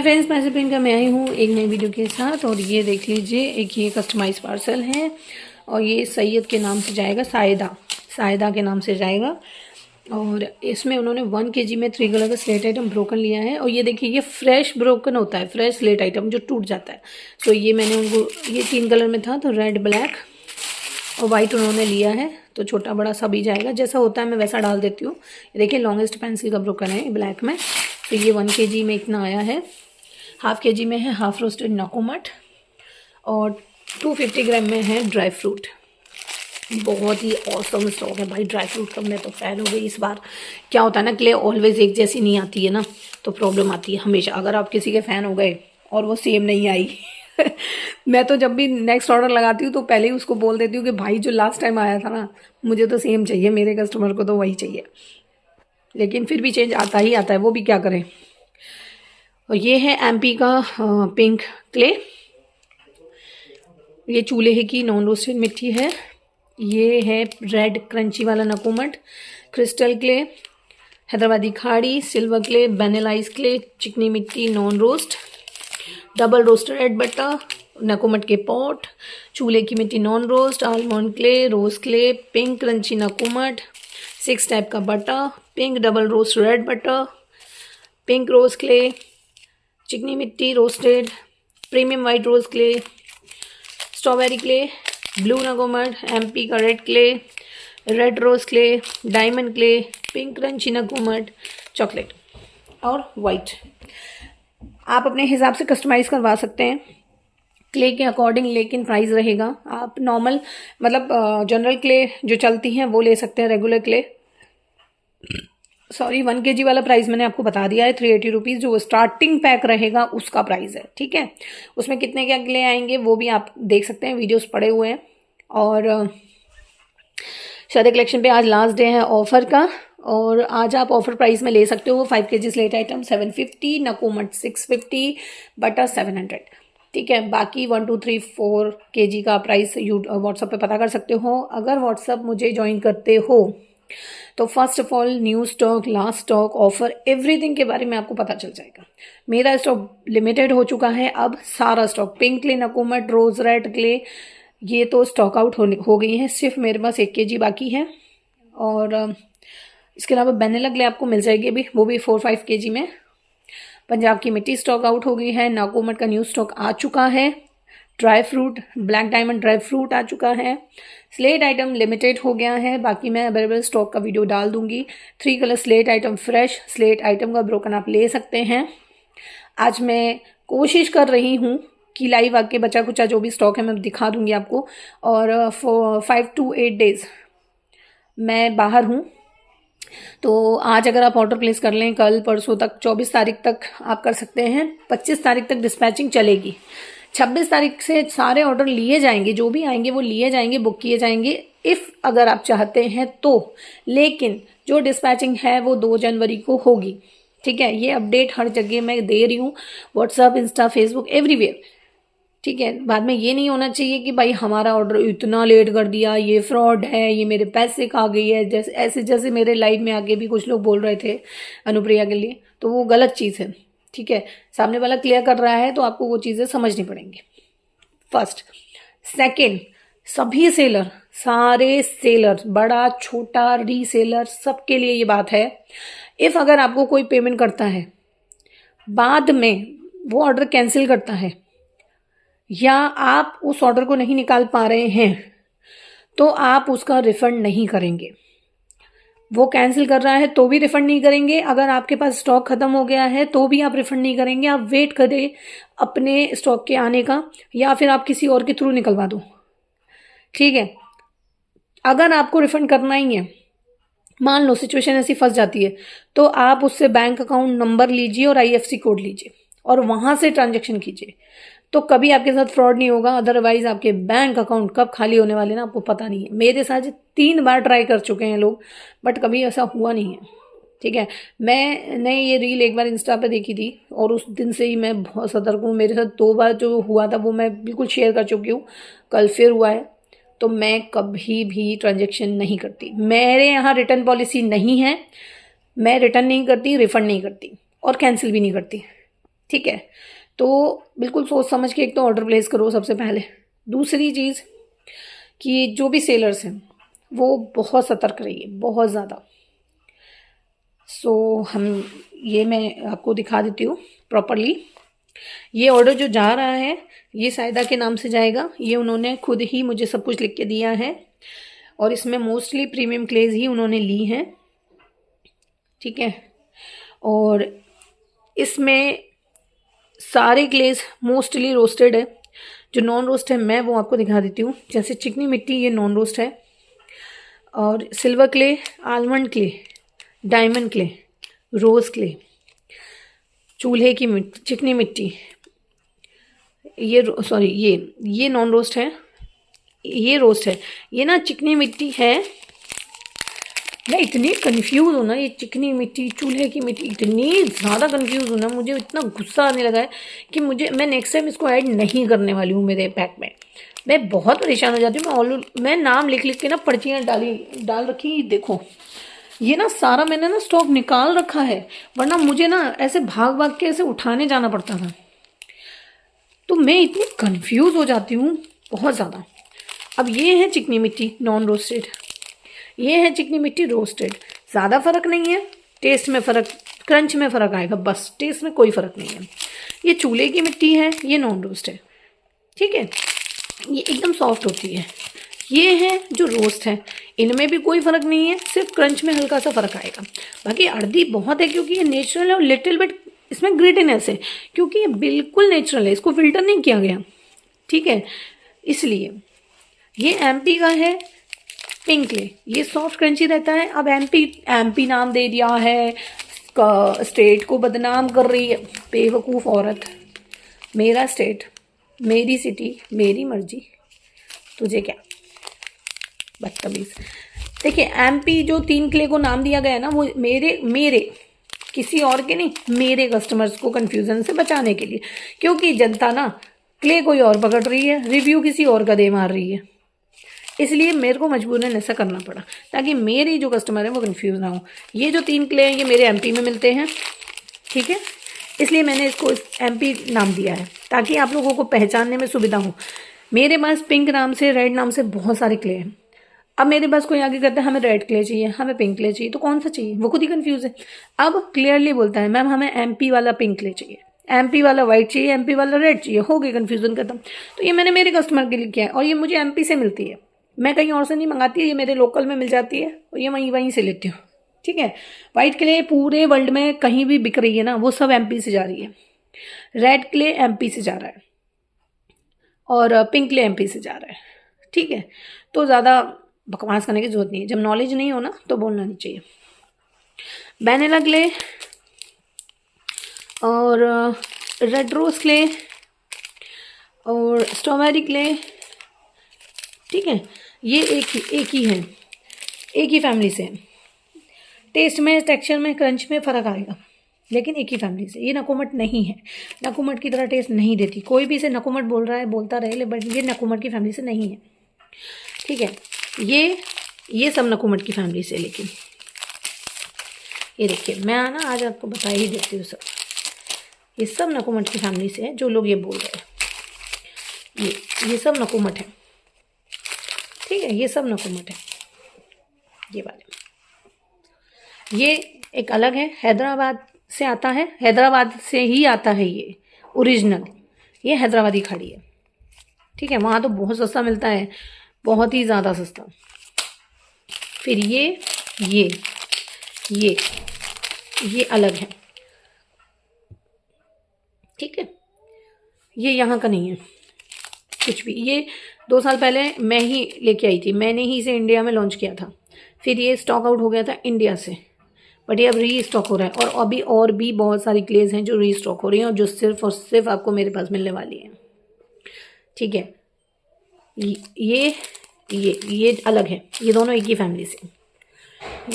Hi friends, मैं से प्रियंका, मैं आई हूँ एक नई वीडियो के साथ। और ये देख लीजिए, एक ये कस्टमाइज पार्सल है और ये सैयद के नाम से जाएगा, सायदा के नाम से जाएगा। और इसमें उन्होंने 1 kg में 3 कलर का स्लेट आइटम ब्रोकन लिया है। और ये देखिए, ये फ्रेश ब्रोकन होता है, फ्रेश स्लेट आइटम जो टूट जाता है। तो ये मैंने उनको, ये 3 कलर में था तो रेड, ब्लैक और वाइट उन्होंने लिया है। तो छोटा बड़ा सभी जाएगा, जैसा होता है मैं वैसा डाल देती हूँ। ये देखिए, लॉन्गेस्ट पेंसिल का ब्रोकन है ब्लैक में। तो ये 1 kg में इतना आया है। हाफ kg में है हाफ रोस्टेड नाकोमट और 250 ग्राम में है ड्राई फ्रूट। बहुत ही ऑसम स्टॉक है भाई, ड्राई फ्रूट का मैं तो फ़ैन हो गई इस बार। क्या होता है ना, क्ले ऑलवेज एक जैसी नहीं आती है ना, तो प्रॉब्लम आती है हमेशा। अगर आप किसी के फ़ैन हो गए और वो सेम नहीं आई मैं तो जब भी नेक्स्ट ऑर्डर लगाती हूँ तो पहले ही उसको बोल देती हूँ कि भाई जो लास्ट टाइम आया था ना, मुझे तो सेम चाहिए, मेरे कस्टमर को तो वही चाहिए। लेकिन फिर भी चेंज आता ही आता है, वो भी क्या करें। और ये है एमपी का पिंक क्ले। ये चूल्हे की नॉन रोस्टेड मिट्टी है। ये है रेड क्रंची वाला नकोमट, क्रिस्टल क्ले, हैदराबादी खाड़ी, सिल्वर क्ले, वेनिलाइज क्ले, चिकनी मिट्टी non roast, double roasted red butter, नकोमट के पॉट, चूल्हे की मिट्टी non roast, almond clay, rose clay, pink crunchy नकोमट, 6 टाइप का butter, pink double roast red butter, pink rose clay, चिकनी मिट्टी roasted, premium white rose clay, strawberry clay, blue नकोमट, एमपी का red clay, red rose clay, diamond clay, pink crunchy नकोमट, chocolate और white. आप अपने हिसाब से कस्टमाइज़ करवा सकते हैं क्ले के अकॉर्डिंग, लेकिन प्राइस रहेगा। आप नॉर्मल मतलब जनरल क्ले जो चलती हैं वो ले सकते हैं, रेगुलर क्ले। 1 kg वाला प्राइस मैंने आपको बता दिया है, 380 रुपीज़ जो स्टार्टिंग पैक रहेगा उसका प्राइस है, ठीक है। उसमें कितने क्या क्ले आएंगे वो भी आप देख सकते हैं, वीडियोस पड़े हुए हैं। और शादी कलेक्शन पे आज लास्ट डे है ऑफर का, और आज आप ऑफर प्राइस में ले सकते हो। 5 kg स्लेट आइटम 750, नकोमट 650, बटर 700, ठीक है। बाकी 1 2 3 4 kg का प्राइस व्हाट्सएप पे पता कर सकते हो। अगर व्हाट्सएप मुझे ज्वाइन करते हो तो first of all new stock, last stock, offer, everything के बारे में आपको पता चल जाएगा। मेरा स्टॉक लिमिटेड हो चुका है, अब सारा स्टॉक पिंक क्ले, नकोमट, रोज रेड क्ले, ये तो स्टॉक आउट हो गई है। सिर्फ मेरे पास 1 kg बाकी है। और इसके अलावा वेनिला क्ले आपको मिल जाएगी अभी, वो भी 4-5 kg में। पंजाब की मिट्टी स्टॉक आउट हो गई है, नाकोमट का न्यू स्टॉक आ चुका है, dry fruit, black diamond dry fruit आ चुका है, स्लेट आइटम लिमिटेड हो गया है। बाकी मैं अवेलेबल स्टॉक का वीडियो डाल दूंगी। 3 colour slate item, fresh slate item का ब्रोकन आप ले सकते हैं। आज मैं कोशिश कर रही हूँ कि लाइव आके बचा कुचा जो भी स्टॉक है मैं दिखा दूंगी आपको। और 5 to 8 डेज मैं बाहर हूँ, तो आज अगर आप ऑर्डर प्लेस कर लें कल परसों तक, 24 तारीख तक आप कर सकते हैं। 25 तारीख तक डिस्पैचिंग चलेगी। 26 तारीख से सारे ऑर्डर लिए जाएंगे, जो भी आएंगे वो लिए जाएंगे, बुक किए जाएंगे इफ़ अगर आप चाहते हैं तो। लेकिन जो डिस्पैचिंग है वो 2 जनवरी को होगी, ठीक है। ये अपडेट हर जगह मैं दे रही हूँ, व्हाट्सएप, इंस्टा, फेसबुक, एवरीवेयर, ठीक है। बाद में ये नहीं होना चाहिए कि भाई हमारा ऑर्डर इतना लेट कर दिया, ये फ्रॉड है, ये मेरे पैसे खा गई है, जैसे मेरे लाइव में आगे भी कुछ लोग बोल रहे थे अनुप्रिया के लिए, तो वो गलत चीज़ है, ठीक है। सामने वाला क्लियर कर रहा है तो आपको वो चीज़ें समझनी पड़ेंगी, फर्स्ट। सेकेंड, सभी सेलर, सारे सेलर, बड़ा छोटा रीसेलर, सबके लिए ये बात है, इफ़ अगर आपको कोई पेमेंट करता है, बाद में वो ऑर्डर कैंसिल करता है या आप उस ऑर्डर को नहीं निकाल पा रहे हैं, तो आप उसका रिफंड नहीं करेंगे। वो कैंसिल कर रहा है तो भी रिफंड नहीं करेंगे, अगर आपके पास स्टॉक खत्म हो गया है तो भी आप रिफंड नहीं करेंगे। आप वेट करें अपने स्टॉक के आने का, या फिर आप किसी और के थ्रू निकलवा दो, ठीक है। अगर आपको रिफंड करना ही है, मान लो सिचुएशन ऐसी फंस जाती है, तो आप उससे बैंक अकाउंट नंबर लीजिए और IFSC कोड लीजिए और वहां से ट्रांजेक्शन कीजिए, तो कभी आपके साथ फ्रॉड नहीं होगा। अदरवाइज आपके बैंक अकाउंट कब खाली होने वाले ना आपको पता नहीं है। मेरे साथ 3 बार ट्राई कर चुके हैं लोग, बट कभी ऐसा हुआ नहीं है, ठीक है। मैंने ये रील एक बार इंस्टा पे देखी थी और उस दिन से ही मैं बहुत सतर्क हूँ। मेरे साथ 2 बार जो हुआ था वो मैं बिल्कुल शेयर कर चुकी हूँ, कल फिर हुआ है। तो मैं कभी भी ट्रांजेक्शन नहीं करती, मेरे यहाँ रिटर्न पॉलिसी नहीं है, मैं रिटर्न नहीं करती, रिफंड नहीं करती और कैंसिल भी नहीं करती, ठीक है, तो बिल्कुल सोच समझ के एक तो ऑर्डर प्लेस करो सबसे पहले। दूसरी चीज़ कि जो भी सेलर्स हैं वो बहुत सतर्क रहिए, बहुत ज़्यादा। सो हम ये मैं आपको दिखा देती हूँ प्रॉपरली। ये ऑर्डर जो जा रहा है ये सायदा के नाम से जाएगा। ये उन्होंने खुद ही मुझे सब कुछ लिख के दिया है और इसमें मोस्टली प्रीमियम क्लेज ही उन्होंने ली हैं, ठीक है। और इसमें सारे ग्लेज मोस्टली रोस्टेड है। जो नॉन रोस्ट है मैं वो आपको दिखा देती हूँ। जैसे चिकनी मिट्टी ये नॉन रोस्ट है, और silver clay, almond clay, diamond clay, rose clay, चूल्हे की मिट्टी, चिकनी मिट्टी, ये सॉरी ये नॉन रोस्ट है, ये रोस्ट है। ये ना चिकनी मिट्टी है, मैं इतनी कंफ्यूज हूँ ना, ये चिकनी मिट्टी चूल्हे की मिट्टी, इतनी ज़्यादा कंफ्यूज हूँ ना, मुझे इतना गुस्सा आने लगा है कि मैं नेक्स्ट टाइम इसको ऐड नहीं करने वाली हूँ मेरे पैक में। मैं बहुत परेशान हो जाती हूँ। मैं नाम लिख लिख के ना पर्चियाँ डाल रखी। देखो ये ना सारा मैंने ना स्टॉक निकाल रखा है, वरना मुझे ना ऐसे भाग भाग के ऐसे उठाने जाना पड़ता था। तो मैं इतनी कंफ्यूज हो जाती हूँ बहुत ज़्यादा। अब ये है चिकनी मिट्टी नॉन रोस्टेड, ये है चिकनी मिट्टी रोस्टेड। ज़्यादा फर्क नहीं है, टेस्ट में फ़र्क, क्रंच में फ़र्क आएगा बस, टेस्ट में कोई फ़र्क नहीं है। ये चूल्हे की मिट्टी है, ये नॉन रोस्ट है, ठीक है। ये एकदम सॉफ्ट होती है। ये है जो रोस्ट है, इनमें भी कोई फ़र्क नहीं है, सिर्फ क्रंच में हल्का सा फ़र्क आएगा। बाकी अर्दी बहुत है क्योंकि ये नेचुरल है, और लिटिल बिट इसमें ग्रिटिनेस है क्योंकि ये बिल्कुल नेचुरल है, इसको फिल्टर नहीं किया गया, ठीक है। इसलिए ये एमपी का है पिंक क्ले, ये सॉफ्ट क्रंची रहता है। अब एमपी नाम दे दिया है, स्टेट को बदनाम कर रही है, बेवकूफ़ औरत। मेरा स्टेट, मेरी सिटी, मेरी मर्जी, तुझे क्या, बदतमीज। देखिए एमपी जो 3 क्ले को नाम दिया गया है ना, वो मेरे किसी और के नहीं, मेरे कस्टमर्स को कंफ्यूजन से बचाने के लिए, क्योंकि जनता ना क्ले कोई और पकड़ रही है, रिव्यू किसी और का दे मार रही है, इसलिए मेरे को मजबूरन ऐसा करना पड़ा ताकि मेरी जो कस्टमर है वो कंफ्यूज ना हो। ये जो 3 क्ले हैं ये मेरे एमपी में मिलते हैं, ठीक है, इसलिए मैंने इसको एमपी नाम दिया है ताकि आप लोगों को पहचानने में सुविधा हो। मेरे पास पिंक नाम से, रेड नाम से बहुत सारे क्ले हैं। अब मेरे पास कोई आगे कहता है हमें रेड क्ले चाहिए, हमें पिंक क्ले चाहिए, तो कौन सा चाहिए, वो खुद ही कंफ्यूज है। अब क्लियरली बोलता है मैम हमें एमपी वाला पिंक क्ले चाहिए, एमपी वाला वाइट चाहिए, एमपी वाला रेड चाहिए, हो गई कन्फ्यूजन खत्म। तो ये मैंने मेरे कस्टमर के लिए किया है और ये मुझे एमपी से मिलती है, मैं कहीं और से नहीं मंगाती है, ये मेरे लोकल में मिल जाती है और ये वहीं से लेती हूँ, ठीक है। वाइट क्ले पूरे वर्ल्ड में कहीं भी बिक रही है ना, वो सब एमपी से जा रही है। रेड क्ले एमपी से जा रहा है और पिंक क्ले एमपी से जा रहा है, ठीक है। तो ज़्यादा बकवास करने की जरूरत नहीं है, जब नॉलेज नहीं हो ना तो बोलना नहीं चाहिए। वैनिला क्ले और रेड रोज क्ले और स्ट्रॉबेरी क्ले, ठीक है, ये एक ही है, एक ही फैमिली से है। टेस्ट में, टेक्सचर में, क्रंच में फ़र्क आएगा, लेकिन एक ही फैमिली से। ये नकुमट नहीं है, नकुमट की तरह टेस्ट नहीं देती। कोई भी इसे नकुमट बोल रहा है बोलता रहे, बट ये नकुमट की फैमिली से नहीं है, ठीक है। ये सब नकुमट की फैमिली से, लेकिन ये देखिए मैं ना आज आपको बता ही देती हूँ सब, ये सब नकुमट की फैमिली से है। जो लोग ये बोल रहे हैं ये सब नकुमट है, ठीक है, ये सब नकुमट है। ये वाले ये एक अलग है, हैदराबाद से आता है, हैदराबाद से ही आता है ये ओरिजिनल, ये हैदराबादी खाड़ी है, ठीक है। वहाँ तो बहुत सस्ता मिलता है, बहुत ही ज़्यादा सस्ता। फिर ये अलग है, ठीक है, ये यहाँ का नहीं है कुछ भी। ये 2 साल पहले मैं ही लेके आई थी, मैंने ही इसे इंडिया में लॉन्च किया था, फिर ये स्टॉक आउट हो गया था इंडिया से, बट ये अब री स्टॉक हो रहा है। और अभी और भी बहुत सारी क्लेज हैं जो री स्टॉक हो रही हैं और जो सिर्फ और सिर्फ आपको मेरे पास मिलने वाली हैं, ठीक है। ये अलग है, ये दोनों एक ही फैमिली से।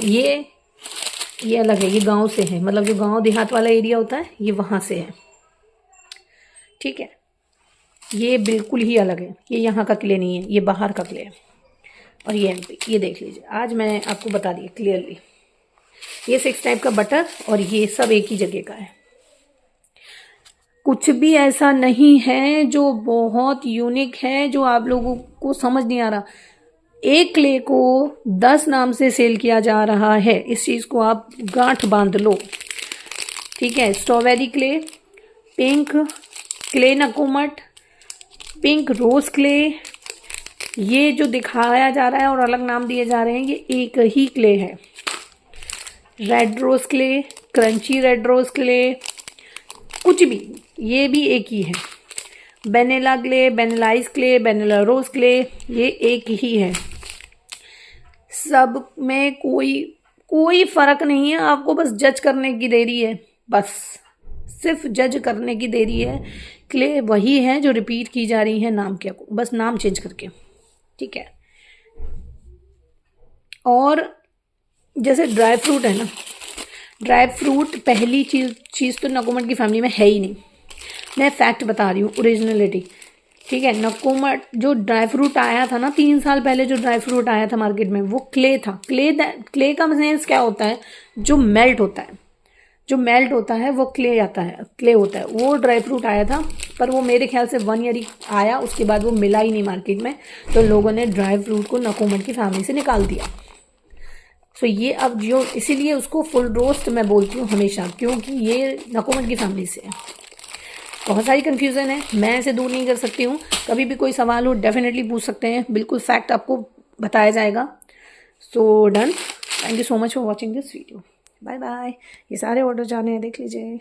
ये अलग है, ये गांव से है, मतलब जो गांव देहात वाला एरिया होता है ये वहाँ से है, ठीक है। ये बिल्कुल ही अलग है, ये यहाँ का क्ले नहीं है, ये बाहर का क्ले है। और ये एमपी, ये देख लीजिए, आज मैं आपको बता दिया क्लियरली, ये 6 टाइप का बटर और ये सब एक ही जगह का है। कुछ भी ऐसा नहीं है जो बहुत यूनिक है जो आप लोगों को समझ नहीं आ रहा। एक क्ले को 10 नाम से सेल किया जा रहा है, इस चीज को आप गांठ बांध लो, ठीक है। स्ट्रॉबेरी क्ले, पिंक क्ले नकोमट, पिंक रोज क्ले, ये जो दिखाया जा रहा है और अलग नाम दिए जा रहे हैं, ये एक ही क्ले है। Red rose clay, crunchy red rose clay, कुछ भी, ये भी एक ही है। Vanilla clay, vanilla ice clay, vanilla rose clay, ये एक ही है। सब में कोई फर्क नहीं है, आपको बस जज करने की देरी है, बस सिर्फ जज करने की देरी है। क्ले वही है जो रिपीट की जा रही है नाम के, बस नाम चेंज करके, ठीक है। और जैसे ड्राई फ्रूट है ना, ड्राई फ्रूट पहली चीज़ तो नकोमट की फैमिली में है ही नहीं। मैं फैक्ट बता रही हूँ, ओरिजिनलिटी, ठीक है। नकोमट जो ड्राई फ्रूट आया था ना 3 साल पहले, जो ड्राई फ्रूट आया था मार्केट में, वो क्ले था। क्ले का मीन्स क्या होता है, जो मेल्ट होता है, जो मेल्ट होता है वो क्ले आता है, क्ले होता है। वो ड्राई फ्रूट आया था, पर वो मेरे ख्याल से 1 ईयर ही आया, उसके बाद वो मिला ही नहीं मार्केट में, तो लोगों ने ड्राई फ्रूट को नकोमट की फैमिली से निकाल दिया। सो ये अब जो, इसीलिए उसको फुल रोस्ट मैं बोलती हूँ हमेशा, क्योंकि ये नकोमट की फैमिली से है। बहुत सारी कन्फ्यूज़न है, मैं ऐसे दूर नहीं कर सकती हूँ। कभी भी कोई सवाल हो डेफिनेटली पूछ सकते हैं, बिल्कुल फैक्ट आपको बताया जाएगा। So done, thank you so much for watching this video, bye bye. ये सारे ऑर्डर जाने हैं, देख लीजिए।